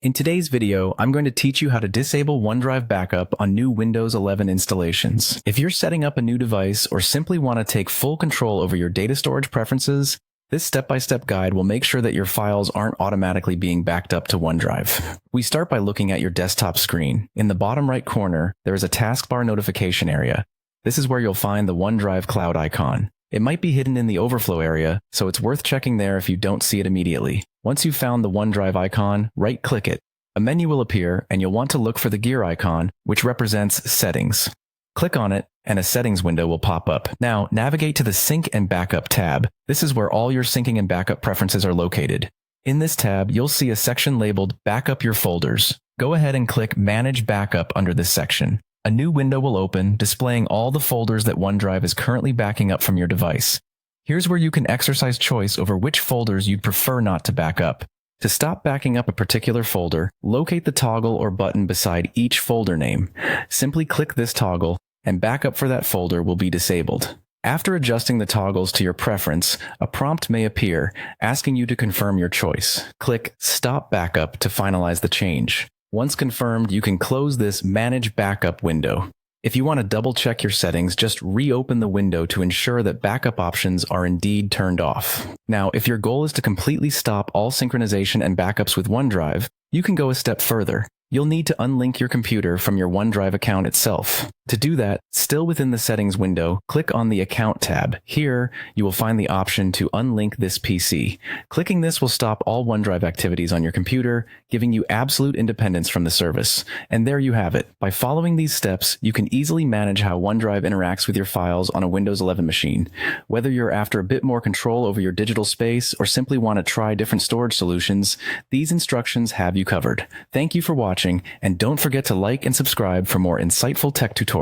In today's video, I'm going to teach you how to disable OneDrive backup on new Windows 11 installations. If you're setting up a new device or simply want to take full control over your data storage preferences, this step-by-step guide will make sure that your files aren't automatically being backed up to OneDrive. We start by looking at your desktop screen. In the bottom right corner, there is a taskbar notification area. This is where you'll find the OneDrive cloud icon. It might be hidden in the overflow area, so it's worth checking there if you don't see it immediately. Once you've found the OneDrive icon, right-click it. A menu will appear, and you'll want to look for the gear icon, which represents Settings. Click on it, and a Settings window will pop up. Now, navigate to the Sync and Backup tab. This is where all your syncing and backup preferences are located. In this tab, you'll see a section labeled Backup Your Folders. Go ahead and click Manage Backup under this section. A new window will open, displaying all the folders that OneDrive is currently backing up from your device. Here's where you can exercise choice over which folders you'd prefer not to back up. To stop backing up a particular folder, locate the toggle or button beside each folder name. Simply click this toggle, and backup for that folder will be disabled. After adjusting the toggles to your preference, a prompt may appear, asking you to confirm your choice. Click Stop Backup to finalize the change. Once confirmed, you can close this Manage Backup window. If you want to double-check your settings, just reopen the window to ensure that backup options are indeed turned off. Now, if your goal is to completely stop all synchronization and backups with OneDrive, you can go a step further. You'll need to unlink your computer from your OneDrive account itself. To do that, still within the Settings window, click on the Account tab. Here, you will find the option to unlink this PC. Clicking this will stop all OneDrive activities on your computer, giving you absolute independence from the service. And there you have it. By following these steps, you can easily manage how OneDrive interacts with your files on a Windows 11 machine. Whether you're after a bit more control over your digital space or simply want to try different storage solutions, these instructions have you covered. Thank you for watching, and don't forget to like and subscribe for more insightful tech tutorials.